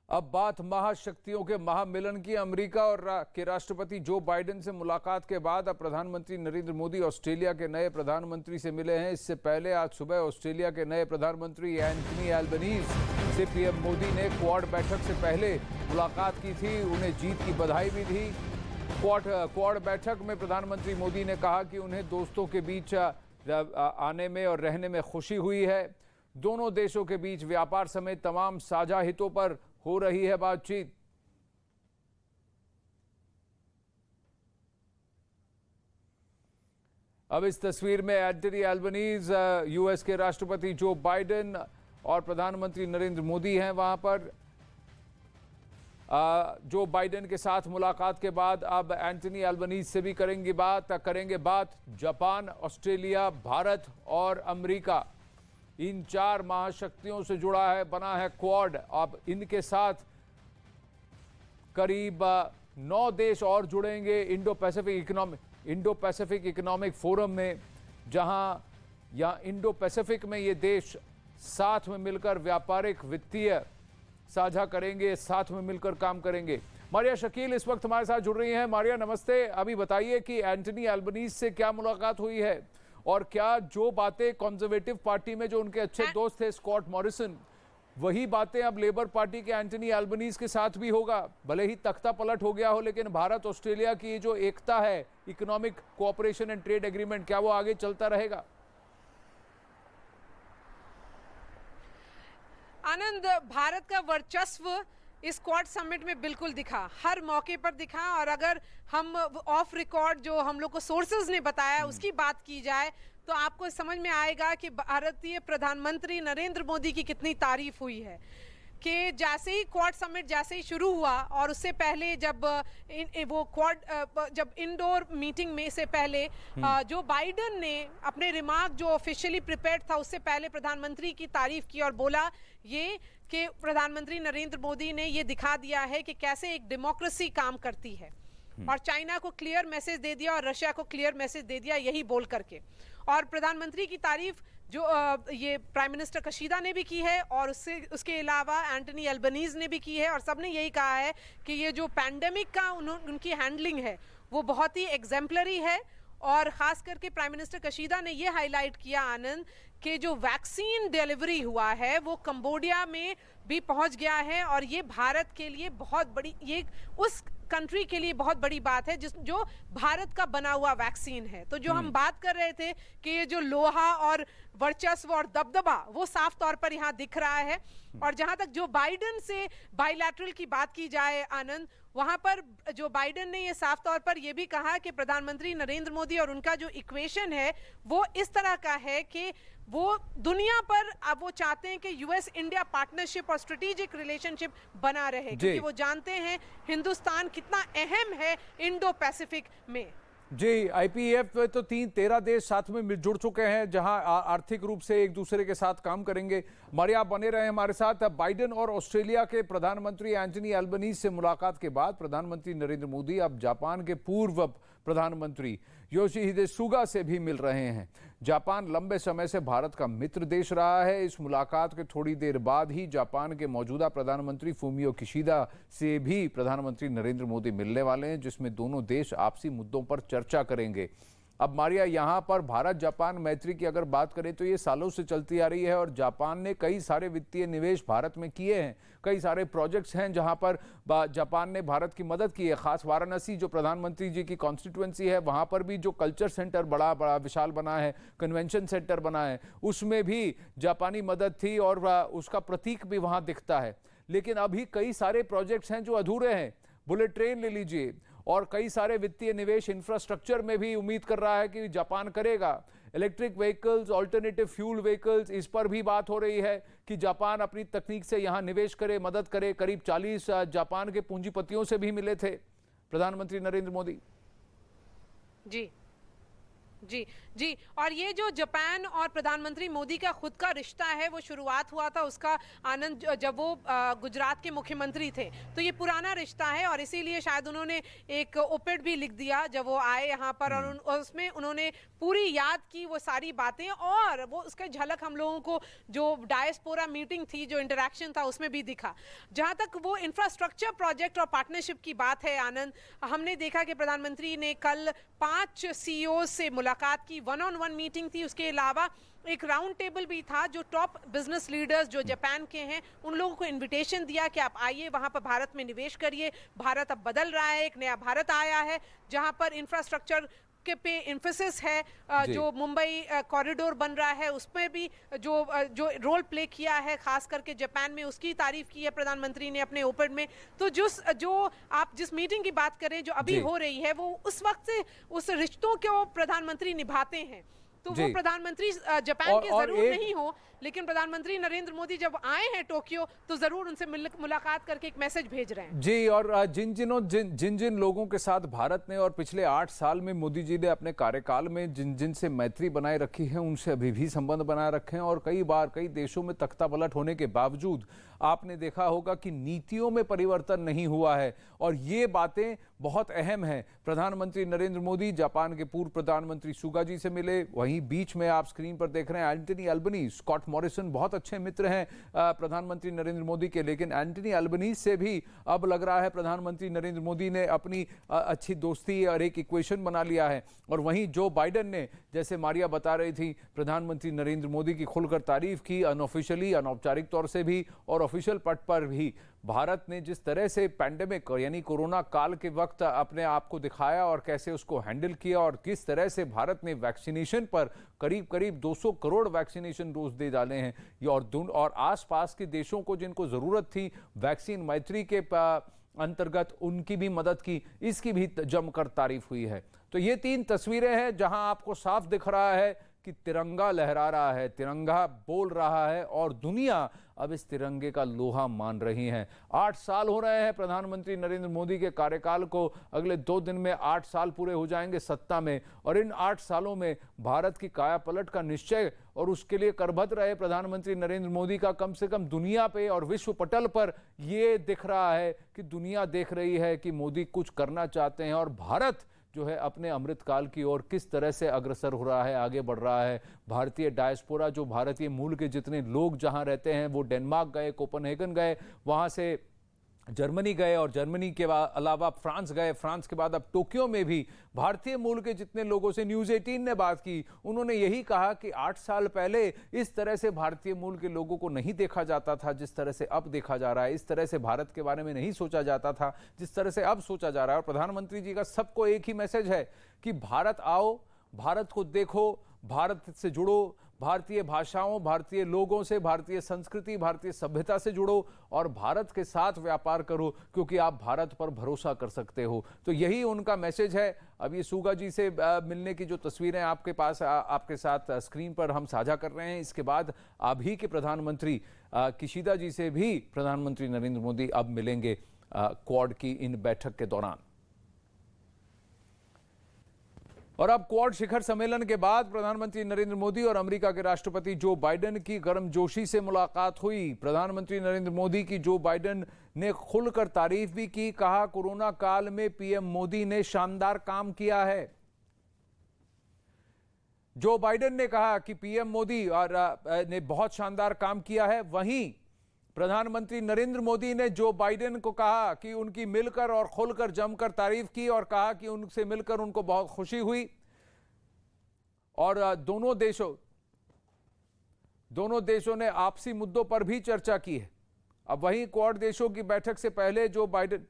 अब बात महाशक्तियों के महामिलन की। अमेरिका और के राष्ट्रपति जो बाइडेन से मुलाकात के बाद अब प्रधानमंत्री नरेंद्र मोदी ऑस्ट्रेलिया के नए प्रधानमंत्री से मिले हैं। इससे पहले आज सुबह ऑस्ट्रेलिया के नए प्रधानमंत्री एंथनी एल्बनीज से पीएम मोदी ने क्वाड बैठक से पहले मुलाकात की थी। उन्हें जीत की बधाई भी दी। क्वाड बैठक में प्रधानमंत्री मोदी ने कहा कि उन्हें दोस्तों के बीच आने में और रहने में खुशी हुई है। दोनों देशों के बीच व्यापार समेत तमाम साझा हितों पर हो रही है बातचीत। अब इस तस्वीर में एंथनी एल्बनीज, यूएस के राष्ट्रपति जो बाइडेन और प्रधानमंत्री नरेंद्र मोदी हैं वहां पर। जो बाइडेन के साथ मुलाकात के बाद अब एंथनी एल्बनीज से भी करेंगे बात। जापान, ऑस्ट्रेलिया, भारत और अमेरिका, इन चार महाशक्तियों से बना है क्वाड। अब इनके साथ करीब 9 देश और जुड़ेंगे इंडो पैसिफिक इकोनॉमिक फोरम में, जहां इंडो पैसिफिक में ये देश साथ में मिलकर व्यापारिक, वित्तीय साझा करेंगे, साथ में मिलकर काम करेंगे। मारिया शकील इस वक्त हमारे साथ जुड़ रही हैं। मारिया नमस्ते। अभी बताइए कि एंथनी एल्बनीज से क्या मुलाकात हुई है और क्या जो बातें कंजर्वेटिव पार्टी में जो उनके अच्छे दोस्त थे स्कॉट मॉरिसन, वही बातें अब लेबर पार्टी के एंथनी एल्बनीज के साथ भी होगा। भले ही तख्ता पलट हो गया हो, लेकिन भारत ऑस्ट्रेलिया की जो एकता है, economic cooperation and trade agreement, क्या वो आगे चलता रहेगा? आनंद, भारत का वर्चस्व इस क्वाड समिट में बिल्कुल दिखा, हर मौके पर दिखा। और अगर हम ऑफ रिकॉर्ड जो हम लोग को सोर्सेज ने बताया उसकी बात की जाए तो आपको समझ में आएगा कि भारतीय प्रधानमंत्री नरेंद्र मोदी की कितनी तारीफ हुई है। कि जैसे ही क्वाड समिट शुरू हुआ और उससे पहले जब इंडोर मीटिंग में से पहले जो बाइडेन ने अपने रिमार्क जो ऑफिशियली प्रिपेयर्ड था उससे पहले प्रधानमंत्री की तारीफ की और बोला ये कि प्रधानमंत्री नरेंद्र मोदी ने ये दिखा दिया है कि कैसे एक डेमोक्रेसी काम करती है। और चाइना को क्लियर मैसेज दे दिया और रशिया को क्लियर मैसेज दे दिया, यही बोल करके। और प्रधानमंत्री की तारीफ जो ये प्राइम मिनिस्टर कशीदा ने भी की है और उसके अलावा एंथनी एल्बनीज ने भी की है। और सबने यही कहा है कि ये जो पैंडेमिक का उनकी हैंडलिंग है वो बहुत ही एग्जेम्पलरी है। और खास करके प्राइम मिनिस्टर कशीदा ने ये हाईलाइट किया आनंद कि जो वैक्सीन डिलीवरी हुआ है वो कंबोडिया में भी पहुंच गया है और ये भारत के लिए बहुत बड़ी, ये उस कंट्री के लिए बहुत बड़ी बात है जो भारत का बना हुआ वैक्सीन है। तो जो हम बात कर रहे थे कि ये जो लोहा और वर्चस्व और दबदबा वो साफ तौर पर यहाँ दिख रहा है। और जहां तक जो बाइडेन से बाइलैटरल की बात की जाए आनंद, वहां पर जो बाइडेन ने ये साफ तौर पर ये भी कहा कि प्रधानमंत्री नरेंद्र मोदी और उनका जो इक्वेशन है वो इस तरह का है कि वो दुनिया पर अब वो चाहते हैं कि यूएस इंडिया पार्टनरशिप और स्ट्रेटेजिक रिलेशनशिप बना रहे, क्योंकि वो जानते हैं हिंदुस्तान कितना अहम है इंडो पैसिफिक में। जी, आईपीएफ में तो 13 देश साथ में जुड़ चुके हैं, जहां आर्थिक रूप से एक दूसरे के साथ काम करेंगे। मारिया, आप बने रहे हमारे साथ। बाइडेन और ऑस्ट्रेलिया के प्रधानमंत्री एंथनी एल्बनीज से मुलाकात के बाद प्रधानमंत्री नरेंद्र मोदी अब जापान के पूर्व प्रधानमंत्री योशिहिदे सुगा से भी मिल रहे हैं। जापान लंबे समय से भारत का मित्र देश रहा है। इस मुलाकात के थोड़ी देर बाद ही जापान के मौजूदा प्रधानमंत्री फूमियो किशिदा से भी प्रधानमंत्री नरेंद्र मोदी मिलने वाले हैं, जिसमें दोनों देश आपसी मुद्दों पर चर्चा करेंगे। अब मारिया, यहाँ पर भारत जापान मैत्री की अगर बात करें तो ये सालों से चलती आ रही है और जापान ने कई सारे वित्तीय निवेश भारत में किए हैं। कई सारे प्रोजेक्ट्स हैं जहाँ पर जापान ने भारत की मदद की है। खास वाराणसी जो प्रधानमंत्री जी की कॉन्स्टिट्यूएंसी है, वहाँ पर भी जो कल्चर सेंटर बड़ा विशाल बना है, कन्वेंशन सेंटर बना है, उसमें भी जापानी मदद थी और उसका प्रतीक भी वहाँ दिखता है। लेकिन अभी कई सारे प्रोजेक्ट्स हैं जो अधूरे हैं। बुलेट ट्रेन ले लीजिए और कई सारे वित्तीय निवेश इंफ्रास्ट्रक्चर में भी उम्मीद कर रहा है कि जापान करेगा। Electric vehicles, alternative fuel vehicles, इस पर भी बात हो रही है कि जापान अपनी तकनीक से यहां निवेश करे, मदद करे। करीब 40 जापान के पूंजीपतियों से भी मिले थे प्रधानमंत्री नरेंद्र मोदी। जी जी जी। और ये जो जापान और प्रधानमंत्री मोदी का खुद का रिश्ता है, वो शुरुआत हुआ था उसका आनंद जब वो गुजरात के मुख्यमंत्री थे। तो ये पुराना रिश्ता है और इसीलिए शायद उन्होंने एक ओपेड भी लिख दिया जब वो आए यहाँ पर, और उसमें उन्होंने पूरी याद की वो सारी बातें, और वो उसका झलक हम लोगों को जो डायस्पोरा मीटिंग थी, जो इंटरेक्शन था, उसमें भी दिखा। जहाँ तक वो इंफ्रास्ट्रक्चर प्रोजेक्ट और पार्टनरशिप की बात है आनंद, हमने देखा कि प्रधानमंत्री ने कल 5 सीईओ से मुलाकात की, वन ऑन वन मीटिंग थी। उसके अलावा एक राउंड टेबल भी था जो टॉप बिजनेस लीडर्स जो जापान के हैं उन लोगों को इनविटेशन दिया कि आप आइए, वहां पर भारत में निवेश करिए। भारत अब बदल रहा है, एक नया भारत आया है जहां पर इंफ्रास्ट्रक्चर के पे एम्फेसिस है। जो मुंबई कॉरिडोर बन रहा है उसमें भी जो रोल प्ले किया है खास करके जापान में, उसकी तारीफ की है प्रधानमंत्री ने अपने ओपेड में। तो जो आप जिस मीटिंग की बात करें जो अभी हो रही है, वो उस वक्त से उस रिश्तों को प्रधानमंत्री निभाते हैं। तो वो प्रधानमंत्री जापान के जरूर नहीं हो, लेकिन प्रधानमंत्री नरेंद्र मोदी जब आए हैं टोक्यो तो जरूर उनसे मुलाकात करके एक मैसेज भेज रहे हैं। जी, और जिन जिन लोगों के साथ भारत ने और पिछले 8 साल में मोदी जी ने अपने कार्यकाल में जिन से मैत्री बनाए रखी है, उनसे अभी भी संबंध बनाए रखे हैं। और कई बार कई देशों में तख्तापलट होने के बावजूद आपने देखा होगा कि नीतियों में परिवर्तन नहीं हुआ है, और ये बातें बहुत अहम हैं। प्रधानमंत्री नरेंद्र मोदी जापान के पूर्व प्रधानमंत्री सुगा जी से मिले, वहीं बीच में आप स्क्रीन पर देख रहे हैं एंटनी अल्बनीज, स्कॉट मॉरिसन बहुत अच्छे मित्र हैं प्रधानमंत्री नरेंद्र मोदी के, लेकिन एंटनी अल्बनीज से भी अब लग रहा है प्रधानमंत्री नरेंद्र मोदी ने अपनी अच्छी दोस्ती और एक इक्वेशन बना लिया है। और वहीं जो बाइडेन ने, जैसे मारिया बता रही थी, प्रधानमंत्री नरेंद्र मोदी की खुलकर तारीफ की, अनऑफिशियली, अनौपचारिक तौर से भी और ऑफिशियल पट पर भी। भारत ने जिस तरह से पैंडेमिक यानी कोरोना काल के वक्त अपने आप को दिखाया और कैसे उसको हैंडल किया, और किस तरह से भारत ने वैक्सीनेशन पर करीब करीब 200 करोड़ वैक्सीनेशन डोज दे डाले हैं, और आसपास के देशों को जिनको जरूरत थी वैक्सीन मैत्री के अंतर्गत उनकी भी मदद की, इसकी भी जमकर तारीफ हुई है। तो ये 3 तस्वीरें हैं जहां आपको साफ दिख रहा है कि तिरंगा लहरा रहा है, तिरंगा बोल रहा है, और दुनिया अब इस तिरंगे का लोहा मान रही है। 8 साल हो रहे हैं प्रधानमंत्री नरेंद्र मोदी के कार्यकाल को, अगले 2 दिन में 8 साल पूरे हो जाएंगे सत्ता में, और इन 8 सालों में भारत की कायापलट का निश्चय और उसके लिए करबद्ध रहे प्रधानमंत्री नरेंद्र मोदी का कम से कम दुनिया पे और विश्व पटल पर ये दिख रहा है कि दुनिया देख रही है कि मोदी कुछ करना चाहते हैं, और भारत जो है अपने अमृतकाल की ओर किस तरह से अग्रसर हो रहा है, आगे बढ़ रहा है। भारतीय डायस्पोरा, जो भारतीय मूल के जितने लोग जहां रहते हैं, वो डेनमार्क गए, कोपेनहेगन गए, वहां से जर्मनी गए, और जर्मनी के अलावा फ्रांस गए, फ्रांस के बाद अब टोक्यो में भी भारतीय मूल के जितने लोगों से न्यूज़ 18 ने बात की, उन्होंने यही कहा कि 8 साल पहले इस तरह से भारतीय मूल के लोगों को नहीं देखा जाता था जिस तरह से अब देखा जा रहा है, इस तरह से भारत के बारे में नहीं सोचा जाता था जिस तरह से अब सोचा जा रहा है। और प्रधानमंत्री जी का सबको एक ही मैसेज है कि भारत आओ, भारत को देखो, भारत से जुड़ो, भारतीय भाषाओं, भारतीय लोगों से, भारतीय संस्कृति, भारतीय सभ्यता से जुड़ो, और भारत के साथ व्यापार करो, क्योंकि आप भारत पर भरोसा कर सकते हो। तो यही उनका मैसेज है। अब ये सुगा जी से मिलने की जो तस्वीरें आपके पास आपके साथ स्क्रीन पर हम साझा कर रहे हैं, इसके बाद अभी के प्रधानमंत्री किशिदा जी से भी प्रधानमंत्री नरेंद्र मोदी अब मिलेंगे क्वाड की इन बैठक के दौरान। और अब क्वाड शिखर सम्मेलन के बाद प्रधानमंत्री नरेंद्र मोदी और अमेरिका के राष्ट्रपति जो बाइडेन की गर्मजोशी से मुलाकात हुई। प्रधानमंत्री नरेंद्र मोदी की जो बाइडेन ने खुलकर तारीफ भी की, कहा कोरोना काल में पीएम मोदी ने शानदार काम किया है। जो बाइडेन ने कहा कि पीएम मोदी ने बहुत शानदार काम किया है, वहीं प्रधानमंत्री नरेंद्र मोदी ने जो बाइडेन को कहा कि उनकी मिलकर और खुलकर जमकर तारीफ की, और कहा कि उनसे मिलकर उनको बहुत खुशी हुई, और दोनों देशों ने आपसी मुद्दों पर भी चर्चा की है। अब वहीं क्वाड देशों की बैठक से पहले जो बाइडेन